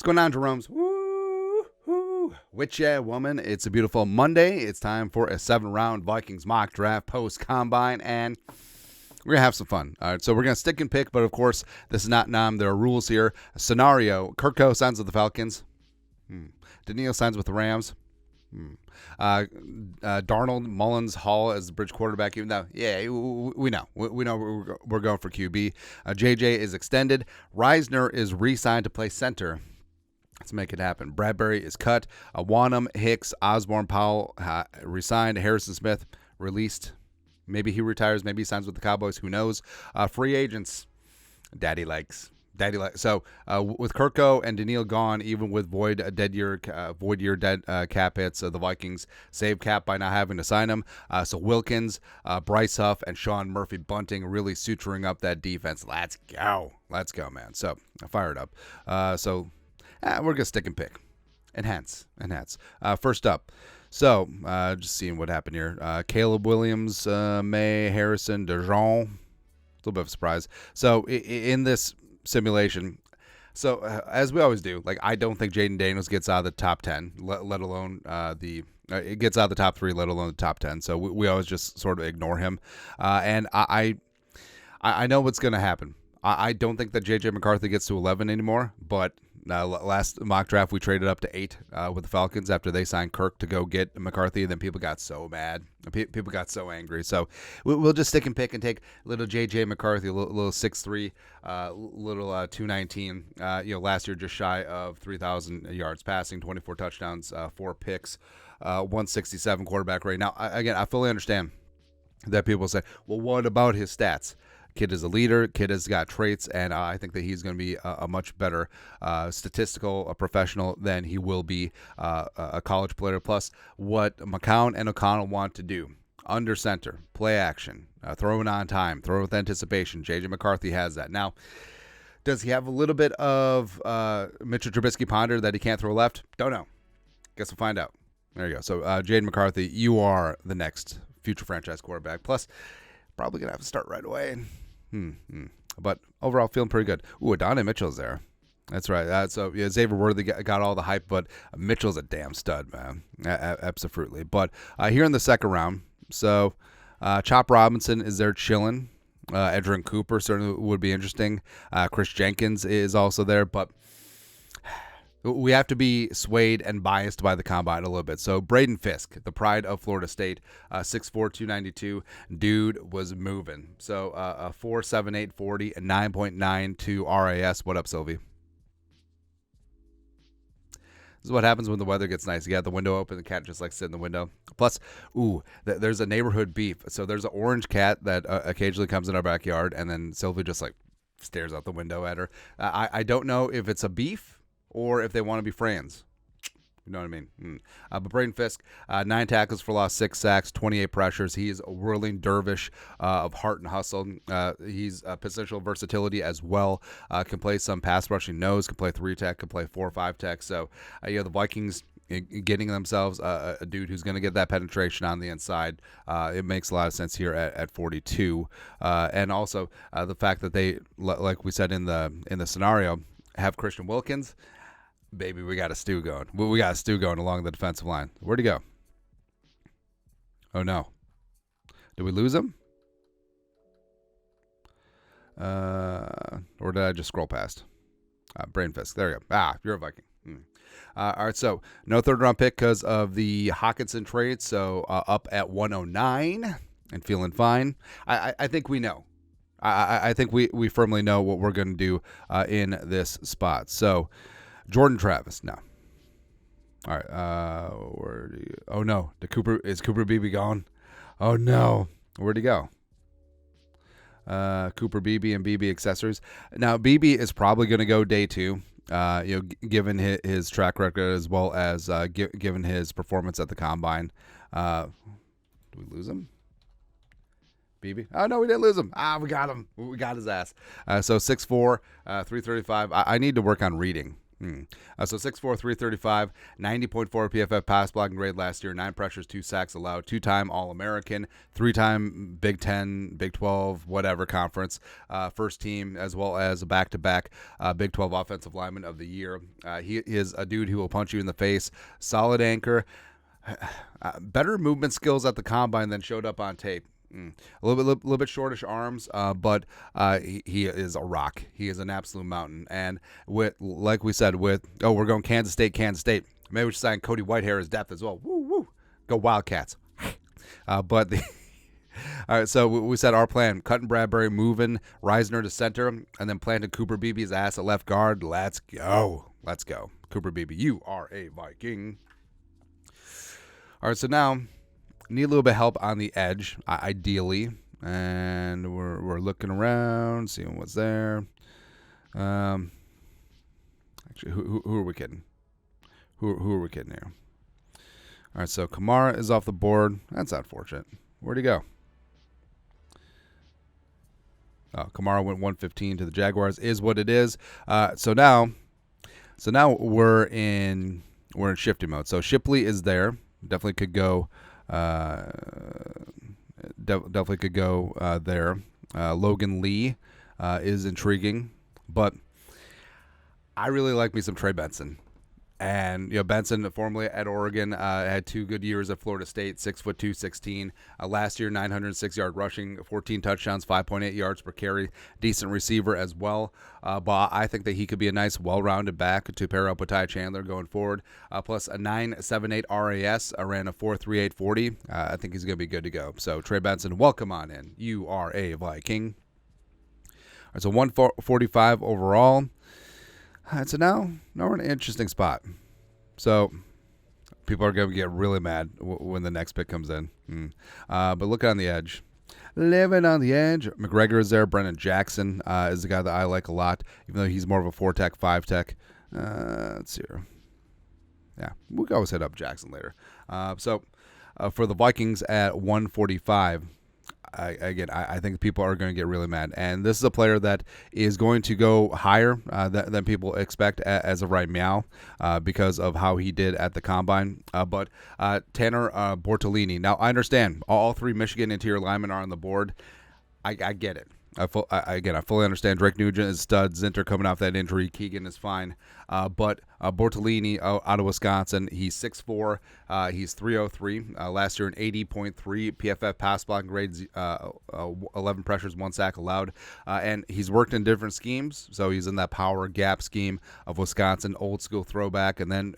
What's going on, Jerome's? Woo-hoo. Which woman? It's a beautiful Monday. It's time for a 7-round Vikings mock draft post-combine, and we're going to have some fun. All right, so we're going to stick and pick, but of course, this is not NAM. There are rules here. A scenario, Kirko signs with the Falcons. Danielle signs with the Rams. Darnold, Mullins, Hall as the bridge quarterback. Even though, we know. We know we're going for QB. JJ is extended. Reisner is re-signed to play center. Let's make it happen. Bradbury is cut. Wanham, Hicks, Osborne, Powell re-signed. Harrison Smith released. Maybe he retires. Maybe he signs with the Cowboys. Who knows? Free agents. Daddy likes. So with Kirko and Danielle gone, even with void year cap hits, the Vikings save cap by not having to sign them. So Wilkins, Bryce Huff, and Sean Murphy Bunting really suturing up that defense. Let's go, man. So I fired up. We're gonna stick and pick, enhance. First up. So just seeing what happened here. Caleb Williams, May Harrison, DeJean. A little bit of a surprise. So in this simulation, so as we always do, like I don't think Jaden Daniels gets out of the top 10, let alone it gets out of the top 3, let alone the top 10. So we always just sort of ignore him, and I know what's going to happen. I don't think that JJ McCarthy gets to 11 anymore, but last mock draft we traded up to 8 with the Falcons after they signed Kirk to go get McCarthy. Then people got so mad, people got so angry. So we'll just stick and pick and take little JJ McCarthy, a little 6'3", little 219. Last year just shy of 3,000 yards passing, 24 touchdowns, 4 picks, 167 quarterback rate. Now again, I fully understand that people say, well, what about his stats? Kid is a leader. Kid has got traits, and I think that he's going to be a much better statistical professional than he will be a college player. Plus, what McCown and O'Connell want to do, under center, play action, throwing on time, throw with anticipation. J.J. McCarthy has that. Now, does he have a little bit of Mitchell Trubisky ponder that he can't throw left? Don't know. Guess we'll find out. There you go. So, Jaden McCarthy, you are the next future franchise quarterback. Plus, probably going to have to start right away. But overall, feeling pretty good. Ooh, Adonai Mitchell's there. That's right. Xavier Worthy got all the hype, but Mitchell's a damn stud, man. Absolutely. But here in the second round, so Chop Robinson is there chilling. Edrin Cooper certainly would be interesting. Chris Jenkins is also there, but we have to be swayed and biased by the combine a little bit. So Braden Fisk, the pride of Florida State, 6'4", 292. Dude was moving. So 4.78 40 and 9.92 RAS. What up, Sylvie? This is what happens when the weather gets nice. You got the window open, the cat just likes to sit in the window. Plus, there's a neighborhood beef. So there's an orange cat that occasionally comes in our backyard, and then Sylvie just like stares out the window at her. I don't know if it's a beef or if they want to be friends. You know what I mean? But Braden Fisk, 9 tackles for loss, 6 sacks, 28 pressures. He's a whirling dervish of heart and hustle. He's positional versatility as well. Can play some pass rushing nose, can play 3-tech, can play 4-5 tech. So, the Vikings getting themselves a dude who's going to get that penetration on the inside. It makes a lot of sense here at 42. And also the fact that they, like we said in the scenario, have Christian Wilkins. Baby, we got a stew going. We got a stew going along the defensive line. Where'd he go? Oh, no. Did we lose him? Or did I just scroll past? Braden Fisk. There you go. You're a Viking. All right, so no third-round pick because of the Hawkinson trade. So up at 109 and feeling fine. I think we know. I think we firmly know what we're going to do in this spot. So Jordan Travis, no. All right. Oh no, is Cooper Beebe gone? Oh no, where'd he go? Cooper Beebe and Beebe accessories. Now Beebe is probably going to go day 2. Given his track record as well as given his performance at the combine. Did we lose him? Beebe? Oh, no, we didn't lose him. We got him. We got his ass. So 6'4", 335. I need to work on reading. So 6'4", 335, 90.4 PFF pass blocking grade last year, 9 pressures, 2 sacks allowed, 2-time All-American, 3-time Big 10, Big 12, whatever conference, first team, as well as a back-to-back Big 12 Offensive Lineman of the Year. He is a dude who will punch you in the face, solid anchor, better movement skills at the combine than showed up on tape. A little bit shortish arms, but he is a rock. He is an absolute mountain. And like we said, we're going Kansas State. Maybe we should sign Cody Whitehair as depth as well. Woo woo, go Wildcats. All right, so we said our plan: cutting Bradbury, moving Reisner to center, and then planting Cooper Beebe's ass at left guard. Let's go, Cooper Beebe. You are a Viking. All right, so now. Need a little bit of help on the edge, ideally, and we're looking around, seeing what's there. Actually, who are we kidding? Who are we kidding here? All right, so Kamara is off the board. That's unfortunate. Where'd he go? Oh, Kamara went 115 to the Jaguars. Is what it is. So now we're in shifty mode. So Shipley is there. Definitely could go. Definitely could go there. Logan Lee is intriguing, but I really like me some Trey Benson. And Benson, formerly at Oregon, had 2 good years at Florida State, 6'2", 216. Last year, 906-yard rushing, 14 touchdowns, 5.8 yards per carry. Decent receiver as well. But I think that he could be a nice, well-rounded back to pair up with Ty Chandler going forward. Plus a 9.78 RAS, ran a 4.38 40. I think he's going to be good to go. So Trey Benson, welcome on in. You are a Viking. All right, so 145 overall. All right, so now we're in an interesting spot. So people are going to get really mad when the next pick comes in. But look on the edge. Living on the edge. McGregor is there. Brenan Jackson is the guy that I like a lot, even though he's more of a 4-tech, 5-tech. Let's see here. Yeah, we can always hit up Jackson later. So for the Vikings at 145, I think people are going to get really mad. And this is a player that is going to go higher than people expect as of right now because of how he did at the Combine. But Tanner Bortolini. Now, I understand all 3 Michigan interior linemen are on the board. I get it. I fully understand. Drake Nugent is stud. Zinter coming off that injury. Keegan is fine. But Bortolini out of Wisconsin, he's 6'4". He's 303. Last year, an 80.3 PFF pass blocking grades, 11 pressures, 1 sack allowed. And he's worked in different schemes. So he's in that power gap scheme of Wisconsin, old school throwback. And then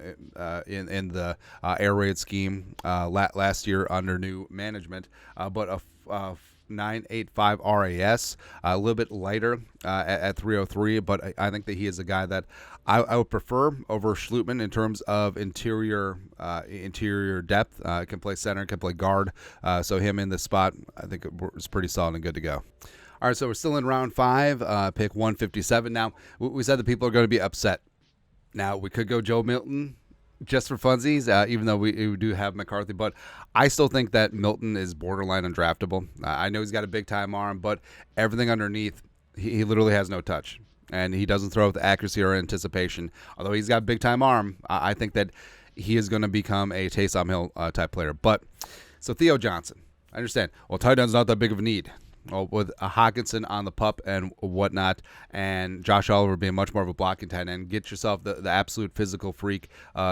in the air raid scheme last year under new management. But a 9.85 RAS, a little bit lighter at 303, but I think that he is a guy that I would prefer over Schlutman in terms of interior depth. Can play center, can play guard, so him in this spot, I think it's pretty solid and good to go. All right, so we're still in round 5, pick 157. Now, we said that people are going to be upset. Now, we could go Joe Milton just for funsies, even though we do have McCarthy. But I still think that Milton is borderline undraftable. I know he's got a big-time arm, but everything underneath, he literally has no touch. And he doesn't throw with accuracy or anticipation. Although he's got a big-time arm, I think that he is going to become a Taysom Hill type player. But so Theo Johnson, I understand. Well, tight end's not that big of a need. Well, with a Hawkinson on the pup and whatnot, and Josh Oliver being much more of a blocking tight end, get yourself the absolute physical freak,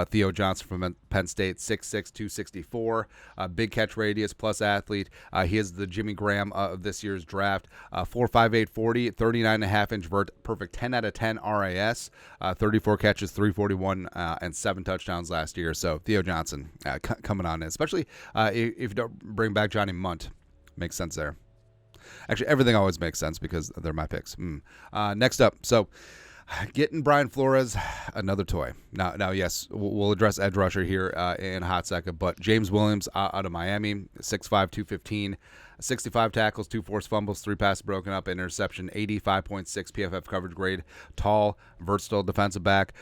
Theo Johnson from Penn State, 6'6", 264, big catch radius plus athlete. He is the Jimmy Graham of this year's draft, 4.58 40, 39.5-inch vert, perfect 10 out of 10 RAS, 34 catches, 341, and 7 touchdowns last year. So Theo Johnson coming on in, especially if you don't bring back Johnny Munt. Makes sense there. Actually, everything always makes sense because they're my picks. Next up, so getting Brian Flores, another toy. Now, yes, we'll address edge rusher here in a hot second, but James Williams out of Miami, 6'5", 215, 65 tackles, 2 forced fumbles, 3 passes broken up, interception, 85.6 PFF coverage grade, tall, versatile defensive back.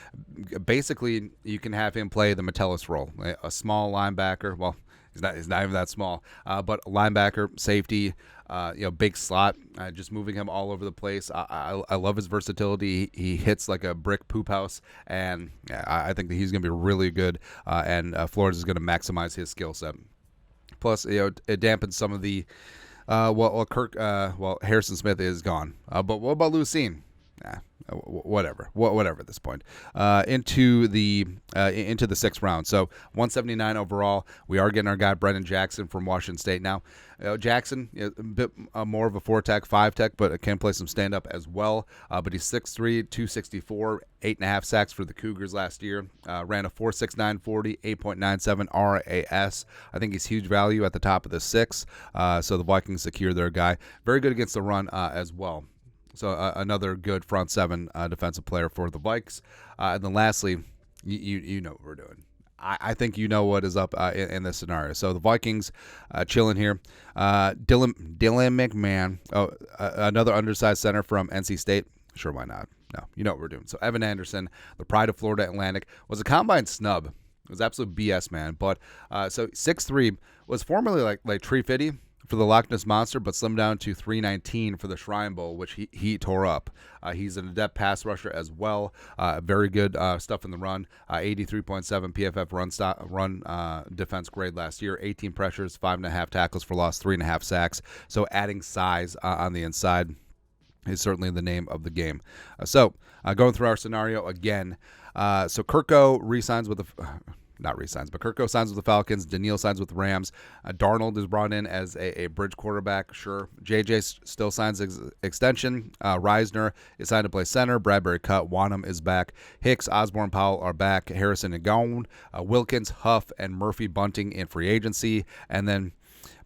Basically, you can have him play the Metellus role, a small linebacker. Well, He's not even that small. But linebacker, safety, big slot, just moving him all over the place. I love his versatility. He hits like a brick poop house, and I think that he's going to be really good. And Flores is going to maximize his skill set. Plus, it dampens some of the Kirk. Harrison Smith is gone. But what about Lucine? Whatever at this point. Into the 6th round. So 179 overall. We are getting our guy Brenan Jackson from Washington State. Now, Jackson, a bit more of a 4-tech, 5-tech, but can play some stand-up as well. But he's 6'3", 264, 8.5 sacks for the Cougars last year. Ran a 4.69 40, 8.97 RAS. I think he's huge value at the top of the 6. So the Vikings secure their guy. Very good against the run as well. So another good front 7 defensive player for the Vikes. And then lastly, you know what we're doing. I think you know what is up in this scenario. So the Vikings chilling here. Dylan McMahon, another undersized center from NC State. Sure, why not? No, you know what we're doing. So Evan Anderson, the pride of Florida Atlantic, was a combine snub. It was absolute BS, man. But so 6'3", was formerly like Tree Fitty for the Loch Ness Monster, but slimmed down to 319 for the Shrine Bowl, which he tore up. He's an adept pass rusher as well. Very good stuff in the run. 83.7 PFF run defense grade last year. 18 pressures, 5.5 tackles for loss, 3.5 sacks. So adding size on the inside is certainly the name of the game. So going through our scenario again. So Kirko re-signs with the... Not re-signs, but Kirko signs with the Falcons. Danielle signs with the Rams. Darnold is brought in as a bridge quarterback. Sure. JJ still signs extension. Reisner is signed to play center. Bradbury cut. Wanham is back. Hicks, Osborne, Powell are back. Harrison and gone. Wilkins, Huff, and Murphy Bunting in free agency. And then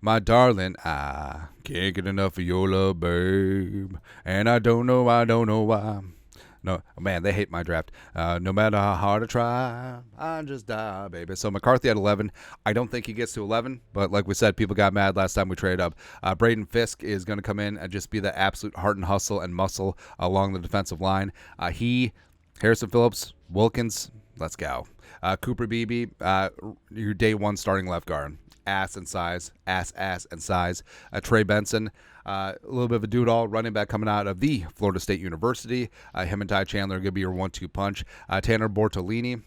my darling, I can't get enough of your love, babe. And I don't know why. No, man, they hate my draft. No matter how hard I try, I just die, baby. So McCarthy at 11. I don't think he gets to 11, but like we said, people got mad last time we traded up. Braden Fisk is going to come in and just be the absolute heart and hustle and muscle along the defensive line. Harrison Phillips, Wilkins, let's go. Cooper Beebe, your day 1 starting left guard. Ass and size. Trey Benson, a little bit of a do-it-all running back coming out of the Florida State University. Him and Ty Chandler are going to be your 1-2 punch. Tanner Bortolini.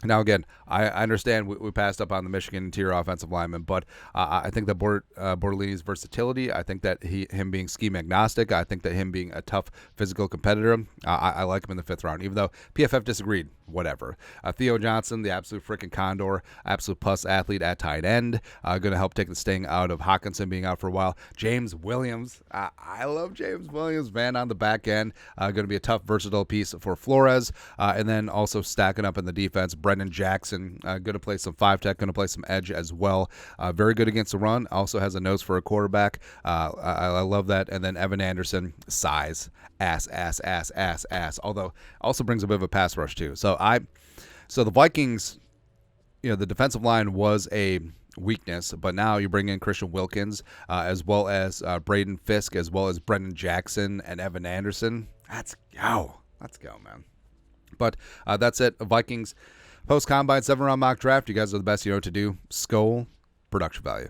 Now, again, I understand we passed up on the Michigan interior offensive lineman, but I think that Bortolini's versatility, I think that him being scheme agnostic, I think that him being a tough physical competitor, I like him in the 5th round, even though PFF disagreed. Whatever. Theo Johnson, the absolute freaking condor, absolute plus athlete at tight end, going to help take the sting out of Hawkinson being out for a while. James Williams, I love James Williams, man, on the back end. Going to be a tough, versatile piece for Flores. And then also stacking up in the defense, Brenan Jackson, going to play some 5-tech, going to play some edge as well. Very good against the run. Also has a nose for a quarterback. I love that. And then Evan Anderson, size, ass. Although also brings a bit of a pass rush too. So the Vikings, the defensive line was a weakness, but now you bring in Christian Wilkins, as well as Braden Fisk, as well as Brenan Jackson and Evan Anderson. Let's go, man. But that's it. Vikings post-combine 7-round mock draft. You guys are the best. You know what to do. Skol, production value.